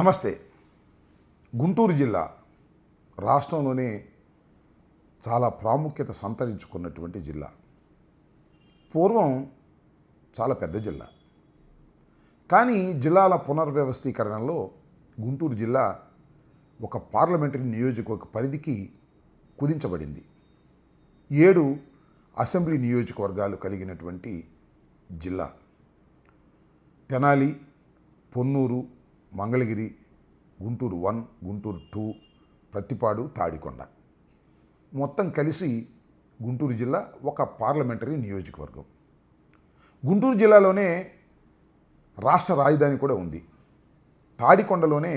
నమస్తే. గుంటూరు జిల్లా రాష్ట్రంలోనే చాలా ప్రాముఖ్యత సంతరించుకున్నటువంటి జిల్లా. పూర్వం చాలా పెద్ద జిల్లా, కానీ జిల్లాల పునర్వ్యవస్థీకరణలో గుంటూరు జిల్లా ఒక పార్లమెంటరీ నియోజకవర్గ పరిధికి కుదించబడింది. 7 అసెంబ్లీ నియోజకవర్గాలు కలిగినటువంటి జిల్లా. తెనాలి, పొన్నూరు, మంగళగిరి, గుంటూరు 1, గుంటూరు 2, ప్రత్తిపాడు, తాడికొండ మొత్తం కలిసి గుంటూరు జిల్లా ఒక పార్లమెంటరీ నియోజకవర్గం. గుంటూరు జిల్లాలోనే రాష్ట్ర రాజధాని కూడా ఉంది. తాడికొండలోనే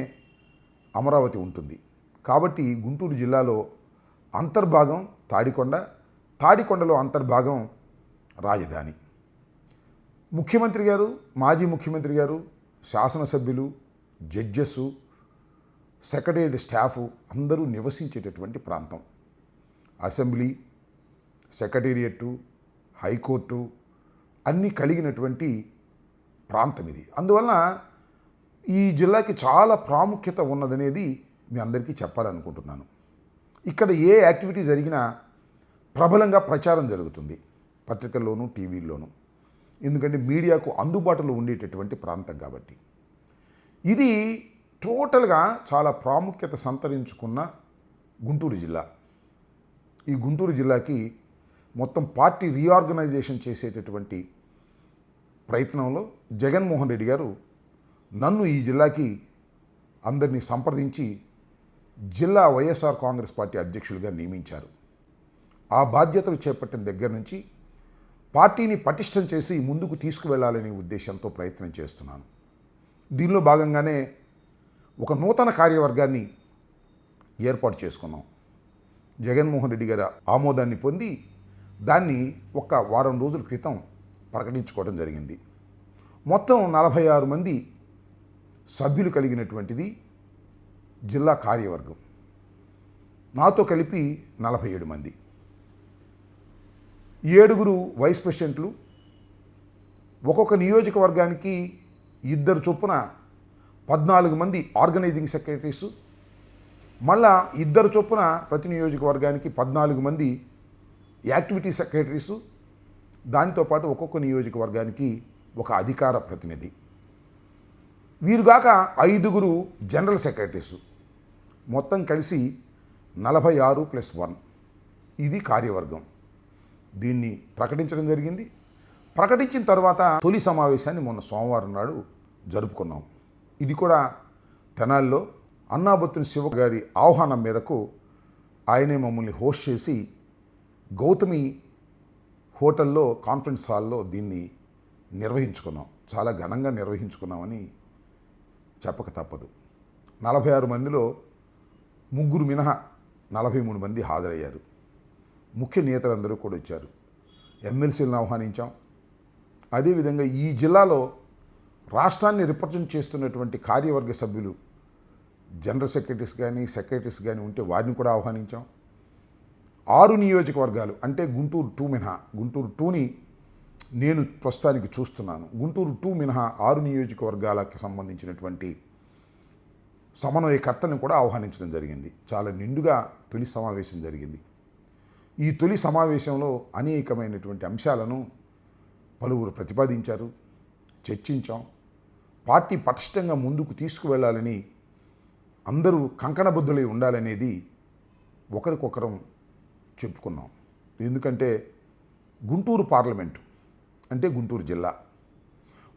అమరావతి ఉంటుంది. కాబట్టి గుంటూరు జిల్లాలో అంతర్భాగం తాడికొండ, తాడికొండలో అంతర్భాగం రాజధాని. ముఖ్యమంత్రి గారు, మాజీ ముఖ్యమంత్రి గారు, శాసనసభ్యులు, జడ్జెస్, సెక్రటేరియట్ స్టాఫ్ అందరూ నివసించేటటువంటి ప్రాంతం. అసెంబ్లీ, సెక్రటేరియట్, హైకోర్టు అన్నీ కలిగినటువంటి ప్రాంతం ఇది. అందువలన ఈ జిల్లాకి చాలా ప్రాముఖ్యత ఉన్నదనేది మీ అందరికీ చెప్పాలనుకుంటున్నాను. ఇక్కడ ఏ యాక్టివిటీ జరిగినా ప్రబలంగా ప్రచారం జరుగుతుంది, పత్రికల్లోనూ టీవీల్లోనూ. ఎందుకంటే మీడియాకు అందుబాటులో ఉండేటటువంటి ప్రాంతం కాబట్టి. ఇది టోటల్గా చాలా ప్రాముఖ్యత సంతరించుకున్న గుంటూరు జిల్లా. ఈ గుంటూరు జిల్లాకి మొత్తం పార్టీ రీఆర్గనైజేషన్ చేసేటటువంటి ప్రయత్నంలో జగన్మోహన్ రెడ్డి గారు నన్ను ఈ జిల్లాకి అందరినీ సంప్రదించి జిల్లా వైఎస్ఆర్ కాంగ్రెస్ పార్టీ అధ్యక్షులుగా నియమించారు. ఆ బాధ్యతలు చేపట్టిన దగ్గర నుంచి పార్టీని పటిష్టం చేసి ముందుకు తీసుకువెళ్లాలనే ఉద్దేశంతో ప్రయత్నం చేస్తున్నాను. దీనిలో భాగంగానే ఒక నూతన కార్యవర్గాన్ని ఏర్పాటు చేసుకున్నాం. జగన్మోహన్ రెడ్డి గారి ఆమోదాన్ని పొంది దాన్ని ఒక వారం రోజుల క్రితం ప్రకటించుకోవడం జరిగింది. మొత్తం 46 మంది సభ్యులు కలిగినటువంటిది జిల్లా కార్యవర్గం. నాతో కలిపి 47 మంది. 7 వైస్ ప్రెసిడెంట్లు, ఒక్కొక్క నియోజకవర్గానికి 2 చొప్పున 14 మంది ఆర్గనైజింగ్ సెక్రటరీసు, మళ్ళా 2 చొప్పున ప్రతి నియోజకవర్గానికి 14 మంది యాక్టివిటీ సెక్రటరీసు, దానితోపాటు ఒక్కొక్క నియోజకవర్గానికి ఒక అధికార ప్రతినిధి. వీరుగాక 5 జనరల్ సెక్రటరీసు. మొత్తం కలిసి 46 + 1 ఇది కార్యవర్గం. దీన్ని ప్రకటించడం జరిగింది. ప్రకటించిన తర్వాత తొలి సమావేశాన్ని మొన్న సోమవారం నాడు జరుపుకున్నాం. ఇది కూడా తెనాలిలో అన్నాబత్తుని శివ గారి ఆహ్వానం మేరకు ఆయనే మమ్మల్ని హోస్ట్ చేసి గౌతమి హోటల్లో కాన్ఫరెన్స్ హాల్లో దీన్ని నిర్వహించుకున్నాం. చాలా ఘనంగా నిర్వహించుకున్నామని చెప్పక తప్పదు. 46 మందిలో 3 మినహా 43 మంది హాజరయ్యారు. ముఖ్య నేతలందరూ కూడా వచ్చారు. ఎమ్మెల్సీలను ఆహ్వానించాం. అదేవిధంగా ఈ జిల్లాలో రాష్ట్రాన్ని రిప్రజెంట్ చేస్తున్నటువంటి కార్యవర్గ సభ్యులు, జనరల్ సెక్రటరీస్ కానీ ఉంటే వారిని కూడా ఆహ్వానించాం. 6 నియోజకవర్గాలు అంటే గుంటూరు 2 మినహా, గుంటూరు 2ని నేను ప్రస్తుతానికి చూస్తున్నాను. గుంటూరు 2 మినహా 6 నియోజకవర్గాలకు సంబంధించినటువంటి సమన్వయకర్తను కూడా ఆహ్వానించడం జరిగింది. చాలా నిండుగా తొలి సమావేశం జరిగింది. ఈ తొలి సమావేశంలో అనేకమైనటువంటి అంశాలను పలువురు ప్రతిపాదించారు, చర్చించాం. పార్టీ పటిష్టంగా ముందుకు తీసుకువెళ్ళాలని, అందరూ కంకణబద్ధులై ఉండాలనేది ఒకరికొకరం చెప్పుకున్నాం. ఎందుకంటే గుంటూరు పార్లమెంటు అంటే గుంటూరు జిల్లా.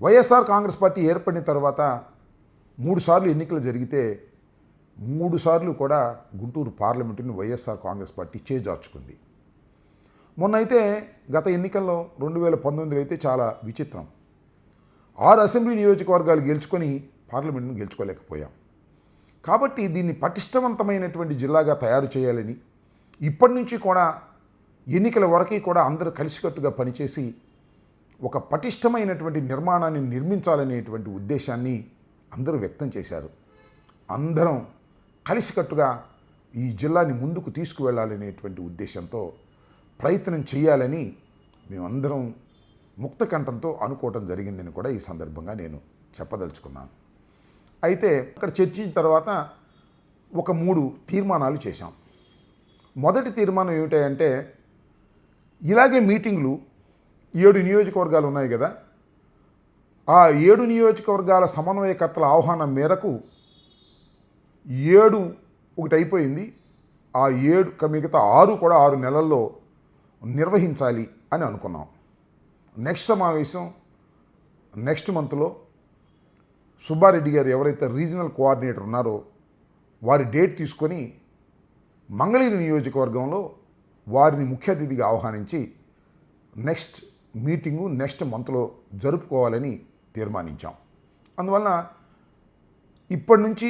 వైఎస్ఆర్ కాంగ్రెస్ పార్టీ ఏర్పడిన తర్వాత 3 సార్లు ఎన్నికలు జరిగితే 3 సార్లు కూడా గుంటూరు పార్లమెంటుని వైఎస్ఆర్ కాంగ్రెస్ పార్టీ చేజార్చుకుంది. మొన్న అయితే గత ఎన్నికల్లో 2019 అయితే చాలా విచిత్రం. 6 అసెంబ్లీ నియోజకవర్గాలు గెలుచుకొని పార్లమెంటును గెలుచుకోలేకపోయాం. కాబట్టి దీన్ని పటిష్టవంతమైనటువంటి జిల్లాగా తయారు చేయాలని, ఇప్పటి నుంచి కూడా ఎన్నికల వరకు కూడా అందరూ కలిసికట్టుగా పనిచేసి ఒక పటిష్టమైనటువంటి నిర్మాణాన్ని నిర్మించాలనేటువంటి ఉద్దేశాన్ని అందరూ వ్యక్తం చేశారు. అందరం కలిసికట్టుగా ఈ జిల్లాని ముందుకు తీసుకువెళ్ళాలనేటువంటి ఉద్దేశంతో ప్రయత్నం చేయాలని మేమందరం ముక్త కంఠంతో అనుకోవటం జరిగిందని కూడా ఈ సందర్భంగా నేను చెప్పదలుచుకున్నాను. అయితే అక్కడ చర్చించిన తర్వాత ఒక 3 తీర్మానాలు చేశాం. మొదటి తీర్మానం ఏమిటంటే ఇలాగే మీటింగులు 7 నియోజకవర్గాలు ఉన్నాయి కదా, ఆ 7 నియోజకవర్గాల సమన్వయకర్తల ఆహ్వానం మేరకు 7 ఒకటి అయిపోయింది, ఆ 7 మిగతా 6 కూడా 6 నెలల్లో నిర్వహించాలి అని అనుకున్నాం. నెక్స్ట్ సమావేశం నెక్స్ట్ మంత్లో సుబ్బారెడ్డి గారు ఎవరైతే రీజనల్ కోఆర్డినేటర్ ఉన్నారో వారి డేట్ తీసుకొని మంగళగిరి నియోజకవర్గంలో వారిని ముఖ్య అతిథిగా ఆహ్వానించి నెక్స్ట్ మీటింగు నెక్స్ట్ మంత్లో జరుపుకోవాలని తీర్మానించాం. అందువలన ఇప్పటి నుంచి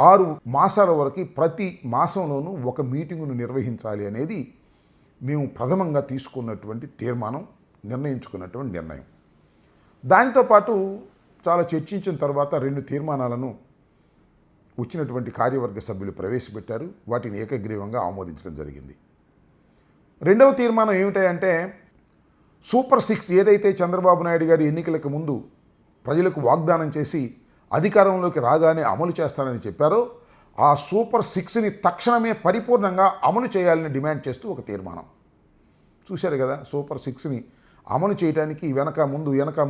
6 మాసాల వరకు ప్రతి మాసంలోనూ ఒక మీటింగును నిర్వహించాలి అనేది మేము ప్రథమంగా తీసుకున్నటువంటి తీర్మానం, నిర్ణయించుకున్నటువంటి నిర్ణయం. దానితో పాటు చాలా చర్చించిన తర్వాత 2 తీర్మానాలను వచ్చినటువంటి కార్యవర్గ సభ్యులు ప్రవేశపెట్టారు. వాటిని ఏకగ్రీవంగా ఆమోదించడం జరిగింది. రెండవ తీర్మానం ఏమిటంటే సూపర్ 6 ఏదైతే చంద్రబాబు నాయుడు గారి ఎన్నికలకు ముందు ప్రజలకు వాగ్దానం చేసి అధికారంలోకి రాగానే అమలు చేస్తానని చెప్పారో ఆ సూపర్ 6ని తక్షణమే పరిపూర్ణంగా అమలు చేయాలని డిమాండ్ చేస్తూ ఒక తీర్మానం. చూశారు కదా, సూపర్ 6ని అమలు చేయడానికి వెనక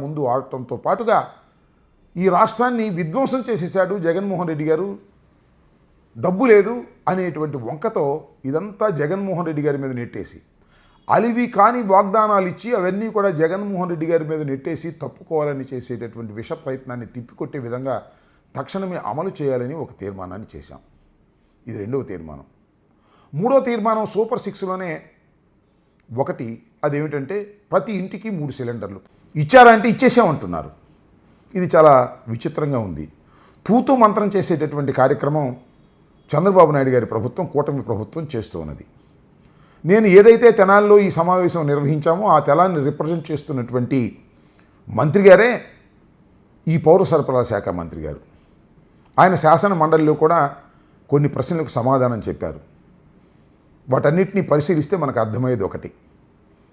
ముందు ఆడటంతో పాటుగా ఈ రాష్ట్రాన్ని విధ్వంసం చేసేసాడు జగన్మోహన్ రెడ్డి గారు, డబ్బు లేదు అనేటువంటి వంకతో ఇదంతా జగన్మోహన్ రెడ్డి గారి మీద నెట్టేసి అలివి కాని వాగ్దానాలు ఇచ్చి అవన్నీ కూడా జగన్మోహన్ రెడ్డి గారి మీద నెట్టేసి తప్పుకోవాలని చేసేటటువంటి విష ప్రయత్నాన్ని తిప్పికొట్టే విధంగా తక్షణమే అమలు చేయాలని ఒక తీర్మానాన్ని చేశాం. ఇది రెండవ తీర్మానం. మూడో తీర్మానం సూపర్ 6లోనే ఒకటి, అదేమిటంటే ప్రతి ఇంటికి 3 సిలిండర్లు ఇచ్చారంటే ఇచ్చేసామంటున్నారు. ఇది చాలా విచిత్రంగా ఉంది. తూతూ మంత్రం చేసేటటువంటి కార్యక్రమం చంద్రబాబు నాయుడు గారి ప్రభుత్వం, కూటమి ప్రభుత్వం చేస్తూ ఉన్నది. నేను ఏదైతే తెనాలిలో ఈ సమావేశం నిర్వహించామో ఆ తెనాలిని రిప్రజెంట్ చేస్తున్నటువంటి మంత్రి గారే ఈ పౌర సరఫరాల శాఖ మంత్రి గారు. ఆయన శాసన మండలిలో కూడా కొన్ని ప్రశ్నలకు సమాధానం చెప్పారు. వాటన్నిటిని పరిశీలిస్తే మనకు అర్థమయ్యేది ఒకటి,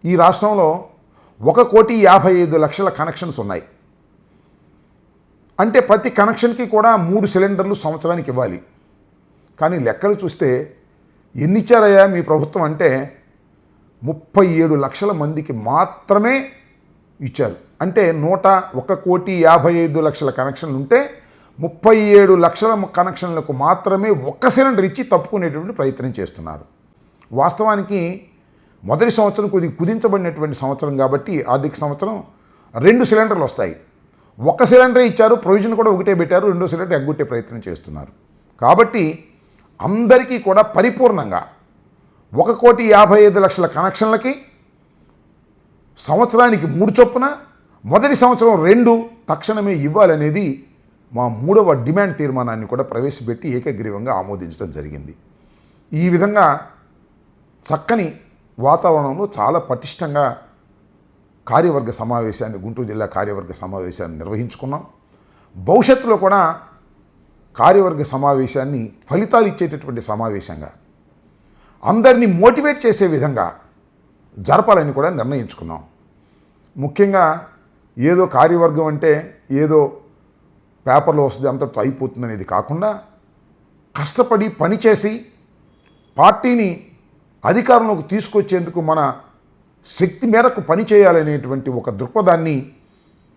ఈ రాష్ట్రంలో 1,55,00,000 కనెక్షన్స్ ఉన్నాయి. అంటే ప్రతి కనెక్షన్కి కూడా 3 సిలిండర్లు సంవత్సరానికి ఇవ్వాలి. కానీ లెక్కలు చూస్తే ఎన్ని ఇచ్చారయ్యా మీ ప్రభుత్వం అంటే 37 లక్షల మందికి మాత్రమే ఇచ్చారు. అంటే 1,55,00,000 కనెక్షన్లు ఉంటే 37 లక్షల కనెక్షన్లకు మాత్రమే 1 సిలిండర్ ఇచ్చి తప్పుకునేటువంటి ప్రయత్నం చేస్తున్నారు. వాస్తవానికి మొదటి సంవత్సరం కొద్దిగా కుదించబడినటువంటి సంవత్సరం కాబట్టి ఆర్థిక సంవత్సరం 2 సిలిండర్లు వస్తాయి. 1 సిలిండరే ఇచ్చారు, ప్రొవిజన్ కూడా ఒకటే పెట్టారు, 2వ సిలిండర్ ఎగ్గొట్టే ప్రయత్నం చేస్తున్నారు. కాబట్టి అందరికీ కూడా పరిపూర్ణంగా 1,55,00,000 కనెక్షన్లకి సంవత్సరానికి 3 చొప్పున మొదటి సంవత్సరం 2 తక్షణమే ఇవ్వాలనేది మా 3వ డిమాండ్ తీర్మానాన్ని కూడా ప్రవేశపెట్టి ఏకగ్రీవంగా ఆమోదించడం జరిగింది. ఈ విధంగా చక్కని వాతావరణంలో చాలా పటిష్టంగా కార్యవర్గ సమావేశాన్ని, గుంటూరు జిల్లా కార్యవర్గ సమావేశాన్ని నిర్వహించుకున్నాం. భవిష్యత్తులో కూడా కార్యవర్గ సమావేశాన్ని ఫలితాలు ఇచ్చేటటువంటి సమావేశంగా అందరినీ మోటివేట్ చేసే విధంగా జరపాలని కూడా నిర్ణయించుకున్నాం. ముఖ్యంగా ఏదో కార్యవర్గం అంటే ఏదో పేపర్లో వస్తుంది అంతటితో అయిపోతుంది అనేది కాకుండా కష్టపడి పనిచేసి పార్టీని అధికారంలోకి తీసుకొచ్చేందుకు మన శక్తి మేరకు పనిచేయాలనేటువంటి ఒక దృక్పథాన్ని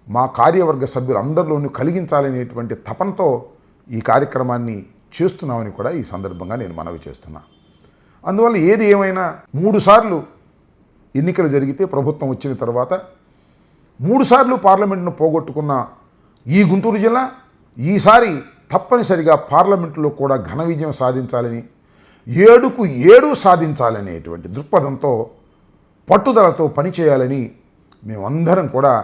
మా కార్యవర్గ సభ్యులందరిలోనూ కలిగించాలనేటువంటి తపనతో ఈ కార్యక్రమాన్ని చేస్తున్నామని కూడా ఈ సందర్భంగా నేను మనవి చేస్తున్నా. అందువల్ల ఏది ఏమైనా 3 సార్లు ఎన్నికలు జరిగితే ప్రభుత్వం వచ్చిన తర్వాత 3 సార్లు పార్లమెంటును పోగొట్టుకున్న ఈ గుంటూరు జిల్లా ఈసారి తప్పనిసరిగా పార్లమెంటులో కూడా ఘన విజయం సాధించాలని, 7కు 7 సాధించాలనేటువంటి దృక్పథంతో పట్టుదలతో పనిచేయాలని మేమందరం కూడా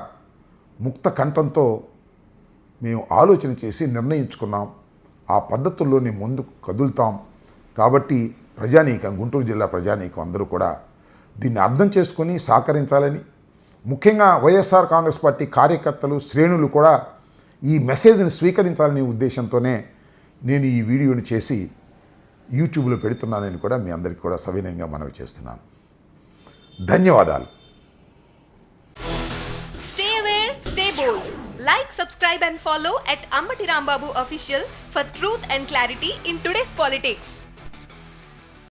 ముక్త కంఠంతో మేము ఆలోచన చేసి నిర్ణయించుకున్నాం. ఆ పద్ధతుల్లోనే ముందుకు కదులుతాం. కాబట్టి ప్రజానీకం, గుంటూరు జిల్లా ప్రజానీకం అందరూ కూడా దీన్ని అర్థం చేసుకొని సహకరించాలని, ముఖ్యంగా వైఎస్ఆర్ కాంగ్రెస్ పార్టీ కార్యకర్తలు, శ్రేణులు కూడా ఈ మెసేజ్ని స్వీకరించాలనే ఉద్దేశంతోనే నేను ఈ వీడియోని చేసి యూట్యూబ్లో పెడుతున్నానని కూడా మీ అందరికీ కూడా సవినయంగా మనవి చేస్తున్నాను. ధన్యవాదాలు. Stay aware, stay bold. Like, subscribe and follow at Ambati Rambabu Official for truth and clarity in today's politics.